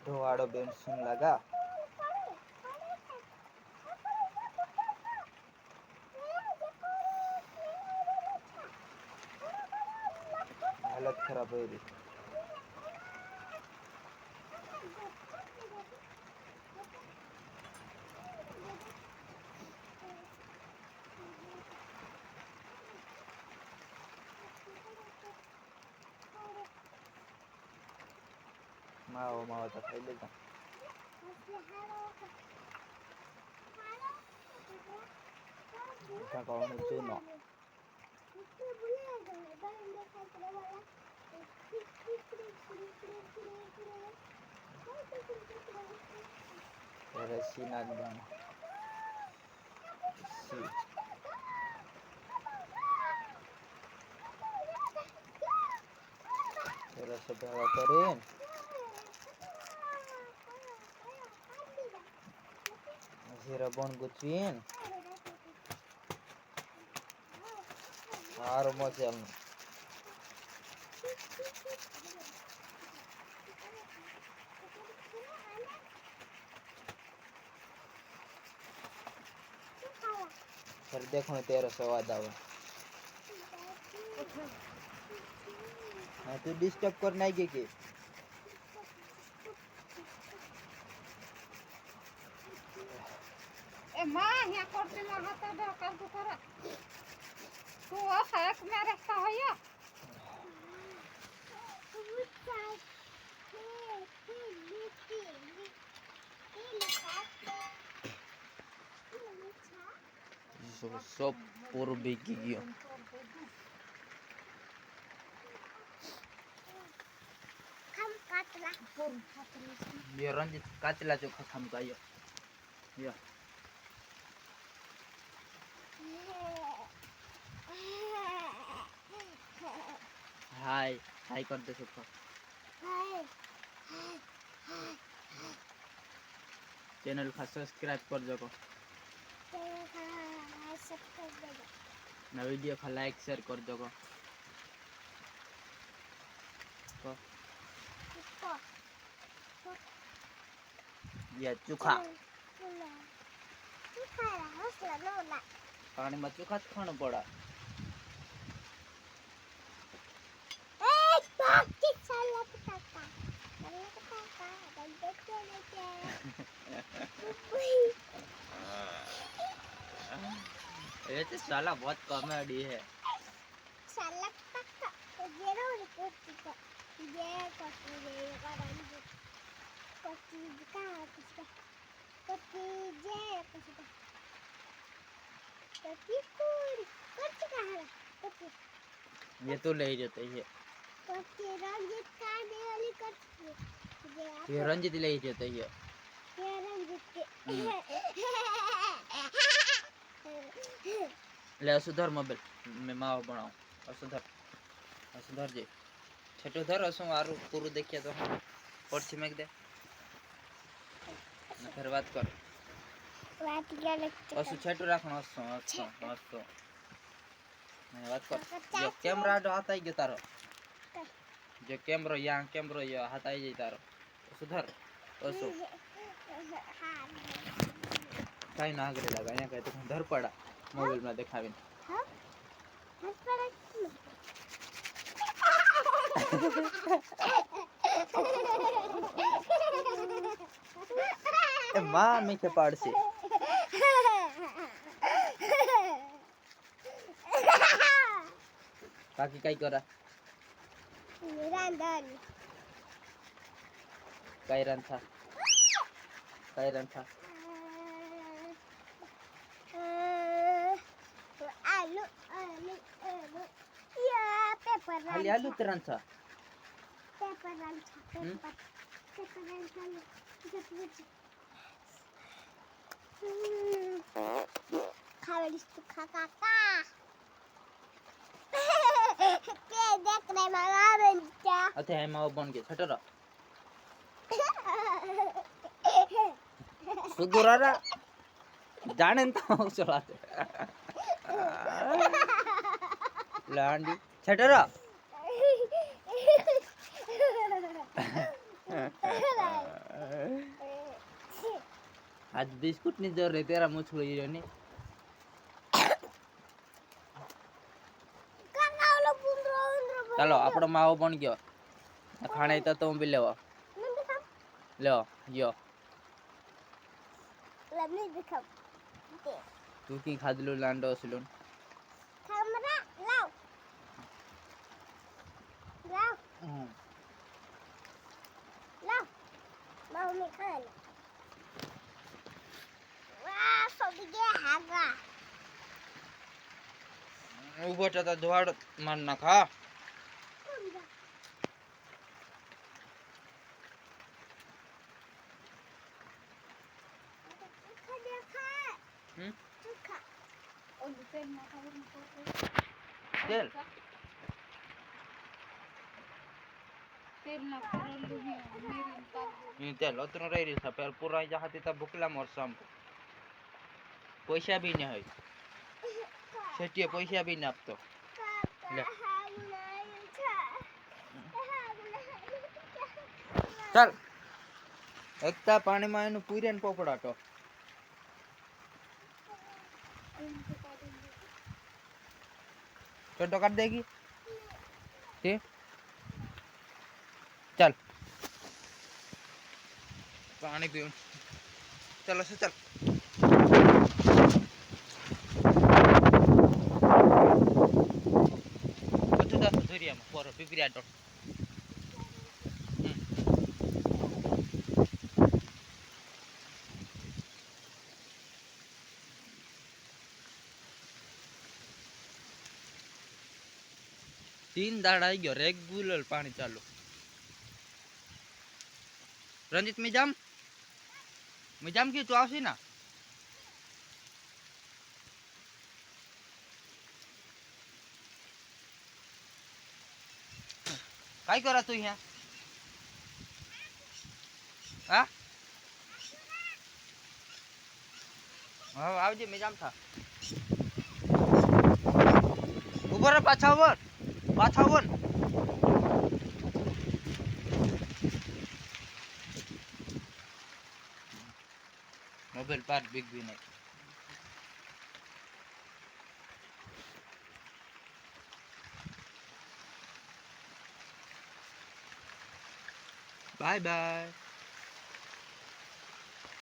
धोवाड़ो Ben सुन लगा हालत खराब हो रही माओ तो खाई लेगा कौन चूनो रस्सी नाक दाना रस्सी भेड़ा करें जीरा बन गुचीन आरो मजा फिर देखो तेरा स्वाद आवा हाँ तू डिस्टर्ब करना है के ए माँ यहाँ करते ना हाथ दो कर तू कर तू वो सड़क में रहता है या सब पूर्व बिकी गयो ये रंजित काचला चोखा खम कायो या हाय हाय कर दे चोखा चैनल का सब्सक्राइब कर दो ना वीडियो का लाइक शेयर कर दो ये चोखा पानी में चोखा खाना पड़ा ये तो साला बहुत कॉमेडी है साला पक्का तो जरूर कुछ का ये कोटी ये करांगी कोटी का कुछ का कोटी ये कुछ का कोटी पूरी कुछ का है कोटी ये तो ले ही जाते है कोटी रंजित का दे वाली कोटी ये रंजित ले ही जाते है ये रंजित के ले सुधर मोबाइल में माव बनाओ सुधर जे छेटो धर असु आरु पूरु देखिए तो पड़छी में दे फिर बात कर असु छेटो रखनो असु मैं बात कर जो कैमरा जो हाथ आई गयो तारो जो कैमरा यहाँ हाथ आई जाई तारो सुधर असु काई ना आगे लगा यहाँ कहते तो धर पड़ा मोबाइल में दिखावे हां धर पड़ा ए मां मीठे पाड़ से बाकी काई करा रांधन काई रन था आलू या पेपर खाली आलू तरन था पेपर खावलिस तू खा के देख रे मामा बनता अते है माव बन गए छटरा सुधुरारा जाने तो चलाते लांडी छटरा आज बिस्कुट नहीं जोर रहे तेरा मुँह छुई रहे नहीं કાકા ઓલો પૂંદરો ઉંદરો चलो આપણો માવો પણ ગયો ખાણે તો હું બી લેવો મને દેખાવ લ્યો ગયો લમને દેખાવ દે તું કી ખાધલું લાંડો સિલોન કામરા લાવ લાવ લાવ મમ્મી ખાને વાહ સોડી ગયા હાગા ઉભો તો ધોવાડ માર નાખા ઓલું તેલ નાખાવું તેલ તેલ નાખવાનું મેરીને કાઢવું ઈ તેલ અતરો રહી રહી છે પેલ પૂરા જા હતી તો ભૂકલા મોરસામ પૈસા બી ન હોય શેઠીએ પૈસા બી ન આપતો લે ચાલ એકતા પાણીમાં એનું પૂર્યા ને પોપડાટો छोटो कर देगी ठीक चल पानी पी चलो से चल बच्चों दास धुरिया में पोरो पिपरिया डॉट तीन दाड़ आई गयो रेगुलर पानी चालू रंजित मिजाम की तू आवशी ना काय करा तू यहाँ हाँ हाँ आवजे मिजाम था ऊपर पाछा पाछावन मोबाइल पार बिग भी नहीं बाय बाय